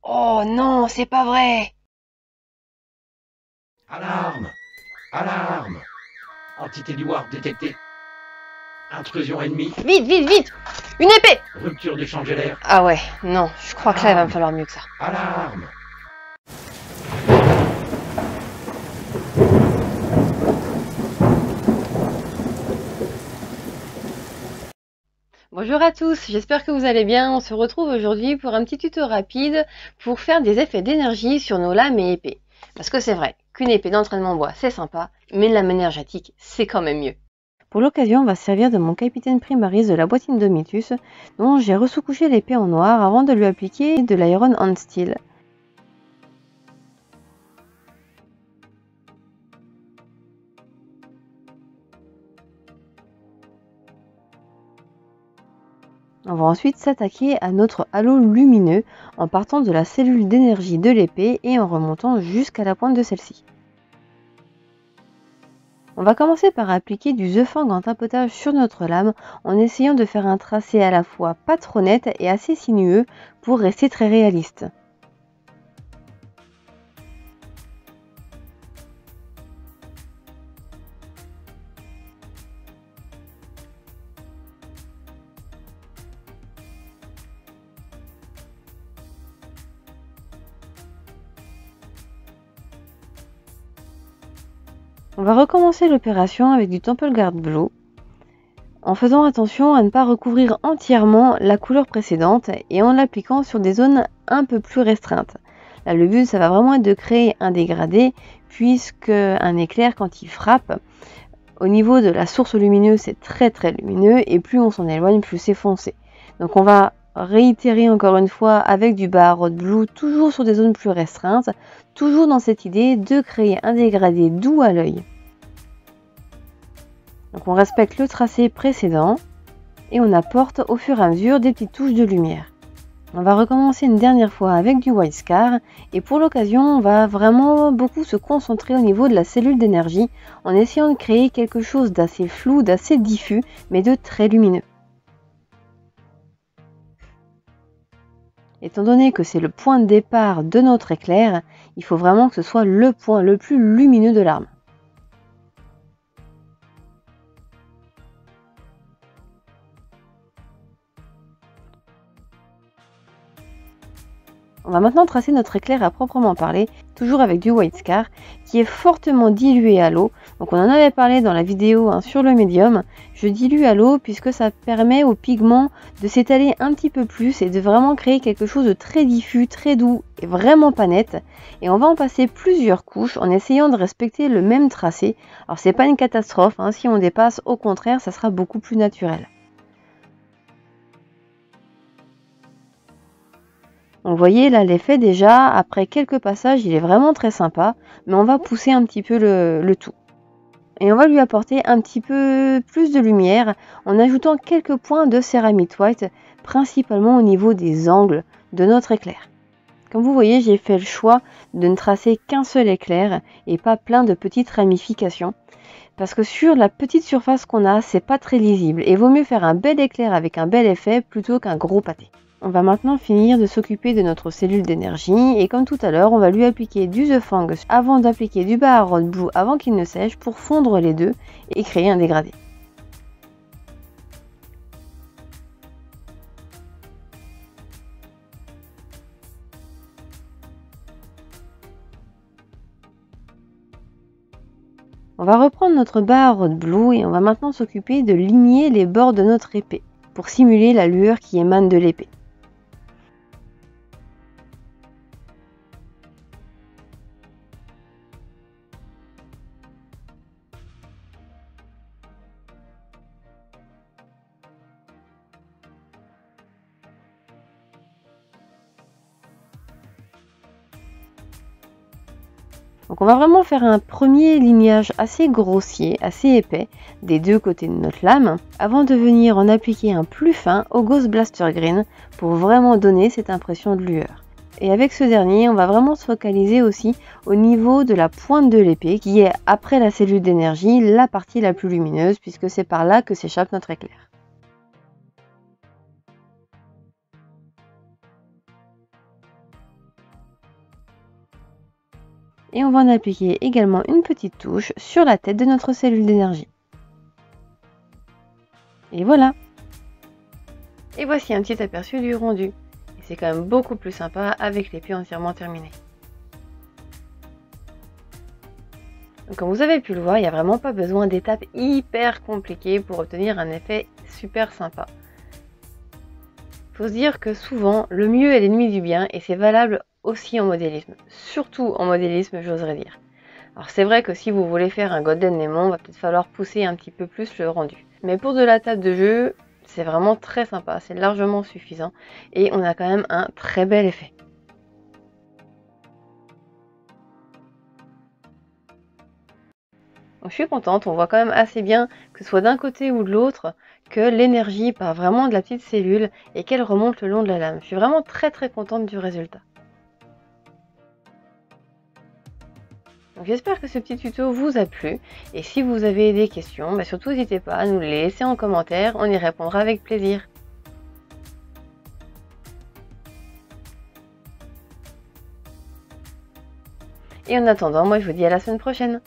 Oh non, c'est pas vrai! Alarme! Alarme! Entité du Warp détectée. Intrusion ennemie. Vite, vite, vite! Une épée! Rupture du champ gelaire. Ah ouais, non, je crois que là, il va me Alarme! falloir mieux que ça. Alarme! Bonjour à tous, j'espère que vous allez bien. On se retrouve aujourd'hui pour un petit tuto rapide pour faire des effets d'énergie sur nos lames et épées. Parce que c'est vrai qu'une épée d'entraînement en bois, c'est sympa, mais une lame énergétique, c'est quand même mieux. Pour l'occasion, on va se servir de mon Capitaine Primaris de la boîte Indomitus, dont j'ai ressous-couché l'épée en noir avant de lui appliquer de l'Iron on Steel. On va ensuite s'attaquer à notre halo lumineux en partant de la cellule d'énergie de l'épée et en remontant jusqu'à la pointe de celle-ci. On va commencer par appliquer du The Fang en tapotage sur notre lame en essayant de faire un tracé à la fois pas trop net et assez sinueux pour rester très réaliste. On va recommencer l'opération avec du Temple Guard Blue en faisant attention à ne pas recouvrir entièrement la couleur précédente et en l'appliquant sur des zones un peu plus restreintes. Là, le but, ça va vraiment être de créer un dégradé puisque un éclair, quand il frappe, au niveau de la source lumineuse, c'est très lumineux et plus on s'en éloigne, plus c'est foncé. Donc on va réitérer encore une fois avec du Baharod Blue, toujours sur des zones plus restreintes, toujours dans cette idée de créer un dégradé doux à l'œil. Donc on respecte le tracé précédent et on apporte au fur et à mesure des petites touches de lumière. On va recommencer une dernière fois avec du White Scar et pour l'occasion on va vraiment beaucoup se concentrer au niveau de la cellule d'énergie en essayant de créer quelque chose d'assez flou, d'assez diffus mais de très lumineux. Étant donné que c'est le point de départ de notre éclair, il faut vraiment que ce soit le point le plus lumineux de l'arme. On va maintenant tracer notre éclair à proprement parler, toujours avec du White Scar, qui est fortement dilué à l'eau. Donc on en avait parlé dans la vidéo sur le médium. Je dilue à l'eau puisque ça permet au pigment de s'étaler un petit peu plus et de vraiment créer quelque chose de très diffus, très doux et vraiment pas net. Et on va en passer plusieurs couches en essayant de respecter le même tracé. Alors c'est pas une catastrophe, si on dépasse, au contraire, ça sera beaucoup plus naturel. Donc vous voyez là l'effet déjà, après quelques passages, il est vraiment très sympa, mais on va pousser un petit peu le tout. Et on va lui apporter un petit peu plus de lumière en ajoutant quelques points de céramite white, principalement au niveau des angles de notre éclair. Comme vous voyez, j'ai fait le choix de ne tracer qu'un seul éclair et pas plein de petites ramifications. Parce que sur la petite surface qu'on a, c'est pas très lisible et vaut mieux faire un bel éclair avec un bel effet plutôt qu'un gros pâté. On va maintenant finir de s'occuper de notre cellule d'énergie et comme tout à l'heure, on va lui appliquer du The Fang avant d'appliquer du Baharod Blue avant qu'il ne sèche pour fondre les deux et créer un dégradé. On va reprendre notre Baharod Blue et on va maintenant s'occuper de ligner les bords de notre épée pour simuler la lueur qui émane de l'épée. Donc on va vraiment faire un premier lignage assez grossier, assez épais des deux côtés de notre lame avant de venir en appliquer un plus fin au Ghost Blaster Green pour vraiment donner cette impression de lueur. Et avec ce dernier, on va vraiment se focaliser aussi au niveau de la pointe de l'épée qui est après la cellule d'énergie la partie la plus lumineuse puisque c'est par là que s'échappe notre éclair. Et on va en appliquer également une petite touche sur la tête de notre cellule d'énergie. Et voilà! Et voici un petit aperçu du rendu. Et c'est quand même beaucoup plus sympa avec l'épée entièrement terminée. Donc, comme vous avez pu le voir, il n'y a vraiment pas besoin d'étapes hyper compliquées pour obtenir un effet super sympa. Il faut se dire que souvent, le mieux est l'ennemi du bien et c'est valable aussi en modélisme. Surtout en modélisme, j'oserais dire. Alors c'est vrai que si vous voulez faire un Golden Lemon, il va peut-être falloir pousser un petit peu plus le rendu. Mais pour de la table de jeu, c'est vraiment très sympa, c'est largement suffisant et on a quand même un très bel effet. Donc, je suis contente, on voit quand même assez bien, que ce soit d'un côté ou de l'autre, que l'énergie part vraiment de la petite cellule et qu'elle remonte le long de la lame. Je suis vraiment très contente du résultat. J'espère que ce petit tuto vous a plu et si vous avez des questions, surtout n'hésitez pas à nous les laisser en commentaire, on y répondra avec plaisir. Et en attendant, moi je vous dis à la semaine prochaine.